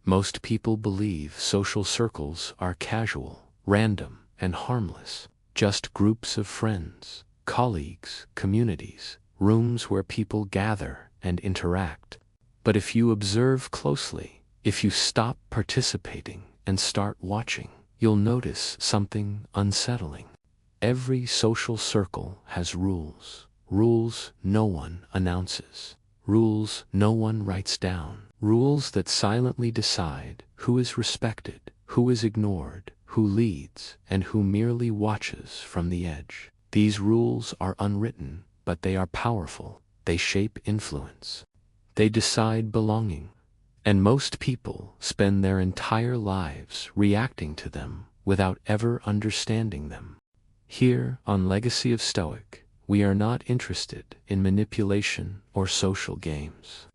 Most people believe social circles are casual, random, and harmless, just groups of friends, colleagues, communities, rooms where people gather and interact. But if you observe closely, if you stop participating and start watching, you'll notice something unsettling. Every social circle has rules. Rules no one announces. Rules no one writes down. Rules that silently decide who is respected, who is ignored, who leads, and who merely watches from the edge. These rules are unwritten, but they are powerful. They shape influence. They decide belonging. And most people spend their entire lives reacting to them without ever understanding them. Here on Legacy of Stoic, we are not interested in manipulation or social games.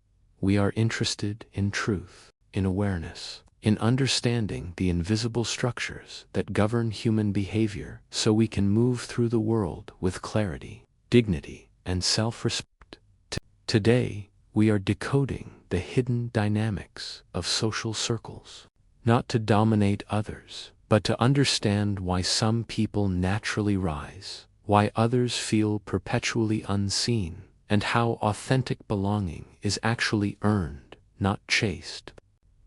We are interested in truth, in awareness, in understanding the invisible structures that govern human behavior so we can move through the world with clarity, dignity, and self-respect. Today, we are decoding the hidden dynamics of social circles, not to dominate others, but to understand why some people naturally rise, why others feel perpetually unseen, and how authentic belonging is actually earned, not chased.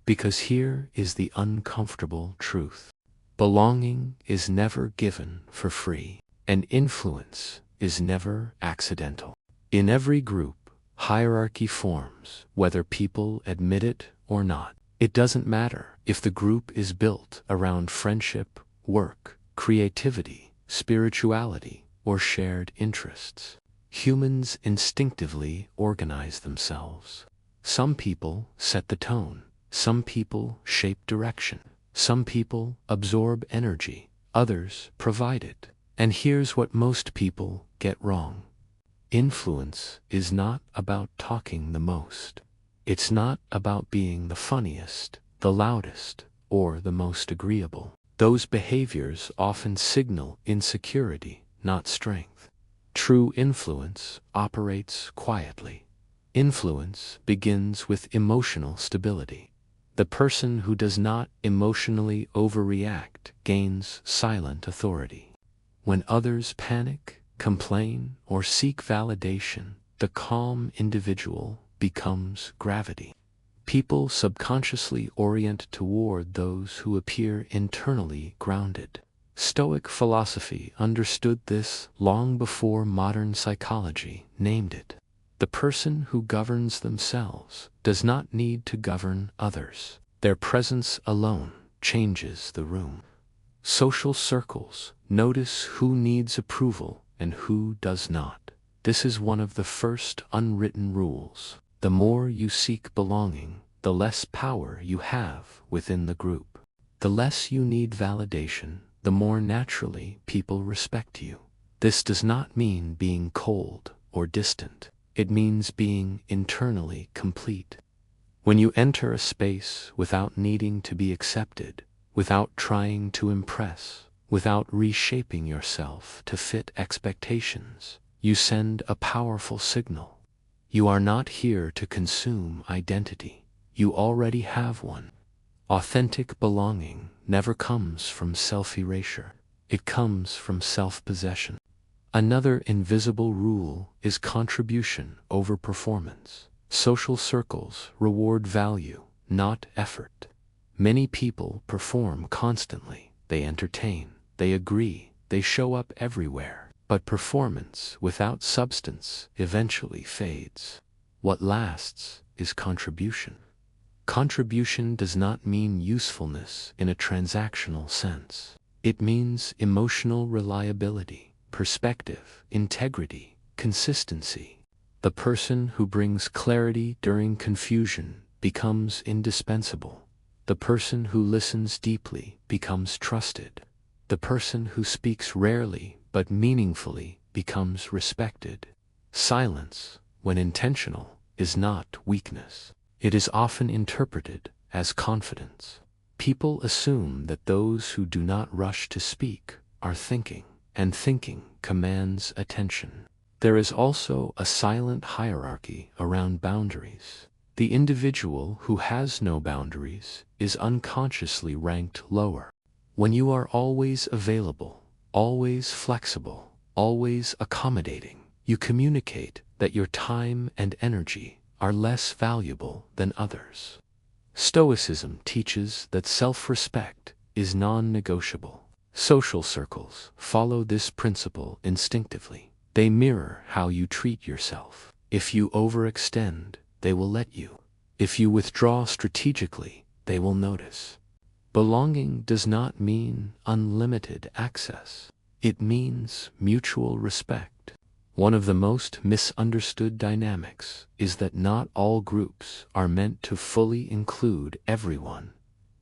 Because here is the uncomfortable truth. Belonging is never given for free, and influence is never accidental. In every group, hierarchy forms, whether people admit it or not. It doesn't matter if the group is built around friendship, work, creativity, spirituality, or shared interests. Humans instinctively organize themselves. Some people set the tone. Some people shape direction. Some people absorb energy. Others provide it. And here's what most people get wrong. Influence is not about talking the most. It's not about being the funniest, the loudest, or the most agreeable. Those behaviors often signal insecurity, not strength. True influence operates quietly. Influence begins with emotional stability. The person who does not emotionally overreact gains silent authority. When others panic, complain, or seek validation, the calm individual becomes gravity. People subconsciously orient toward those who appear internally grounded. Stoic philosophy understood this long before modern psychology named it. The person who governs themselves does not need to govern others. Their presence alone changes the room. Social circles notice who needs approval and who does not. This is one of the first unwritten rules. The more you seek belonging, the less power you have within the group. The less you need validation, the more naturally people respect you. This does not mean being cold or distant. It means being internally complete. When you enter a space without needing to be accepted, without trying to impress, without reshaping yourself to fit expectations, you send a powerful signal. You are not here to consume identity. You already have one. Authentic belonging never comes from self-erasure. It comes from self-possession. Another invisible rule is contribution over performance. Social circles reward value, not effort. Many people perform constantly. They entertain, they agree, they show up everywhere. But performance without substance eventually fades. What lasts is contribution. Contribution does not mean usefulness in a transactional sense. It means emotional reliability, perspective, integrity, consistency. The person who brings clarity during confusion becomes indispensable. The person who listens deeply becomes trusted. The person who speaks rarely but meaningfully becomes respected. Silence, when intentional, is not weakness. It is often interpreted as confidence. People assume that those who do not rush to speak are thinking, and thinking commands attention. There is also a silent hierarchy around boundaries. The individual who has no boundaries is unconsciously ranked lower. When you are always available, always flexible, always accommodating, you communicate that your time and energy are less valuable than others. Stoicism teaches that self-respect is non-negotiable. Social circles follow this principle instinctively. They mirror how you treat yourself. If you overextend, they will let you. If you withdraw strategically, they will notice. Belonging does not mean unlimited access. It means mutual respect. One of the most misunderstood dynamics is that not all groups are meant to fully include everyone.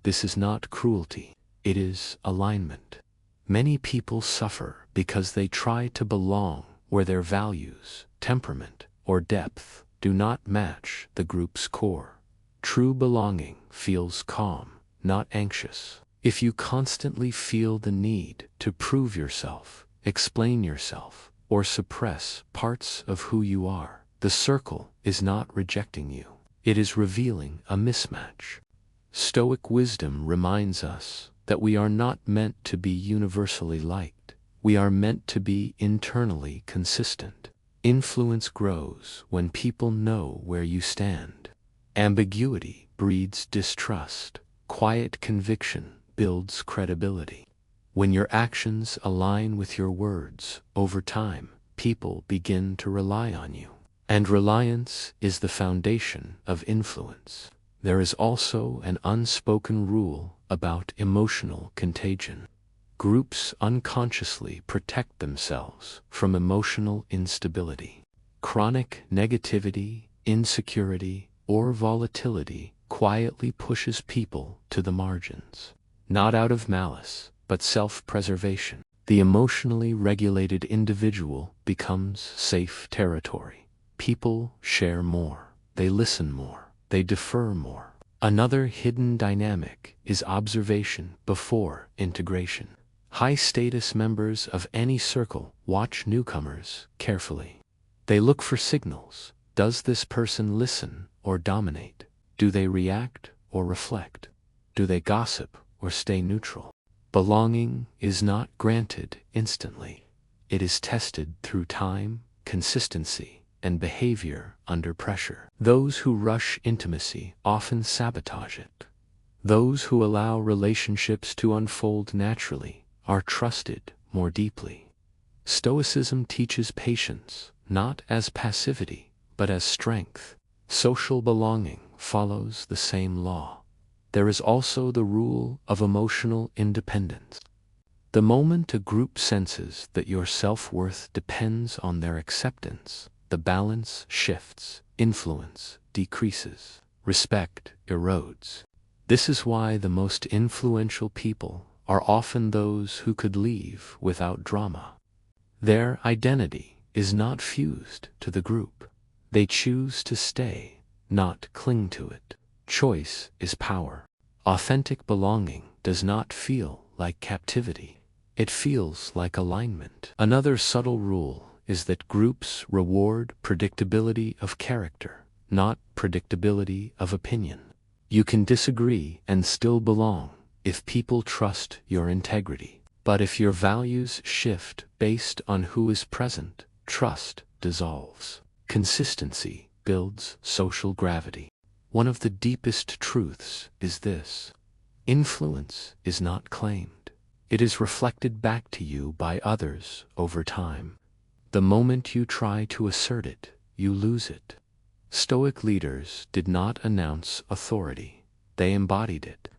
This is not cruelty, it is alignment. Many people suffer because they try to belong where their values, temperament, or depth do not match the group's core. True belonging feels calm, not anxious. If you constantly feel the need to prove yourself, explain yourself, or suppress parts of who you are, the circle is not rejecting you. It is revealing a mismatch. Stoic wisdom reminds us that we are not meant to be universally liked. We are meant to be internally consistent. Influence grows when people know where you stand. Ambiguity breeds distrust. Quiet conviction builds credibility. When your actions align with your words, over time, people begin to rely on you. And reliance is the foundation of influence. There is also an unspoken rule about emotional contagion. Groups unconsciously protect themselves from emotional instability. Chronic negativity, insecurity, or volatility quietly pushes people to the margins. Not out of malice, but self-preservation. The emotionally regulated individual becomes safe territory. People share more, they listen more, they defer more. Another hidden dynamic is observation before integration. High-status members of any circle watch newcomers carefully. They look for signals. Does this person listen or dominate? Do they react or reflect? Do they gossip or stay neutral? Belonging is not granted instantly. It is tested through time, consistency, and behavior under pressure. Those who rush intimacy often sabotage it. Those who allow relationships to unfold naturally are trusted more deeply. Stoicism teaches patience, not as passivity, but as strength. Social belonging follows the same law. There is also the rule of emotional independence. The moment a group senses that your self-worth depends on their acceptance, the balance shifts, influence decreases, respect erodes. This is why the most influential people are often those who could leave without drama. Their identity is not fused to the group. They choose to stay, not cling to it. Choice is power. Authentic belonging does not feel like captivity. It feels like alignment. Another subtle rule is that groups reward predictability of character, not predictability of opinion. You can disagree and still belong if people trust your integrity. But if your values shift based on who is present, trust dissolves. Consistency builds social gravity. One of the deepest truths is this: influence is not claimed. It is reflected back to you by others over time. The moment you try to assert it, you lose it. Stoic leaders did not announce authority. They embodied it.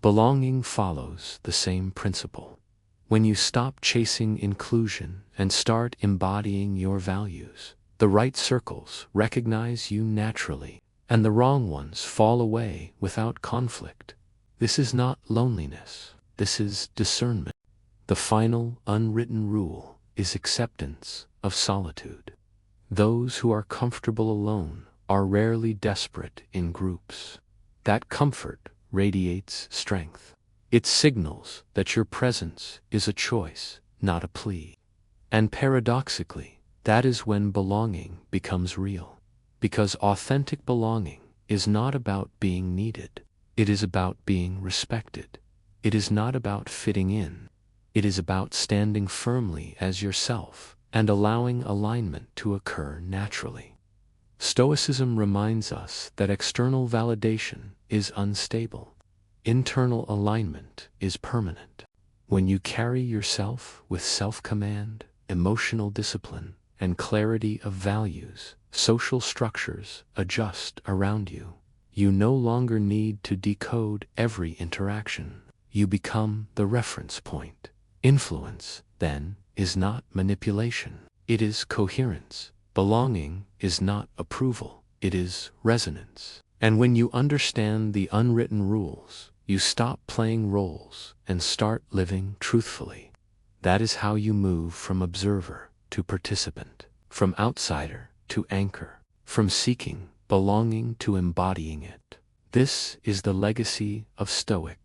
Belonging follows the same principle. When you stop chasing inclusion and start embodying your values, the right circles recognize you naturally, and the wrong ones fall away without conflict. This is not loneliness. This is discernment. The final unwritten rule is acceptance of solitude. Those who are comfortable alone are rarely desperate in groups. That comfort radiates strength. It signals that your presence is a choice, not a plea. And paradoxically, that is when belonging becomes real. Because authentic belonging is not about being needed. It is about being respected. It is not about fitting in. It is about standing firmly as yourself and allowing alignment to occur naturally. Stoicism reminds us that external validation is unstable. Internal alignment is permanent. When you carry yourself with self-command, emotional discipline, and clarity of values, social structures adjust around you. You no longer need to decode every interaction. You become the reference point. Influence, then, is not manipulation. It is coherence. Belonging is not approval. It is resonance. And when you understand the unwritten rules, you stop playing roles and start living truthfully. That is how you move from observer to participant, from outsider to anchor, from seeking belonging to embodying it. This is the legacy of Stoic.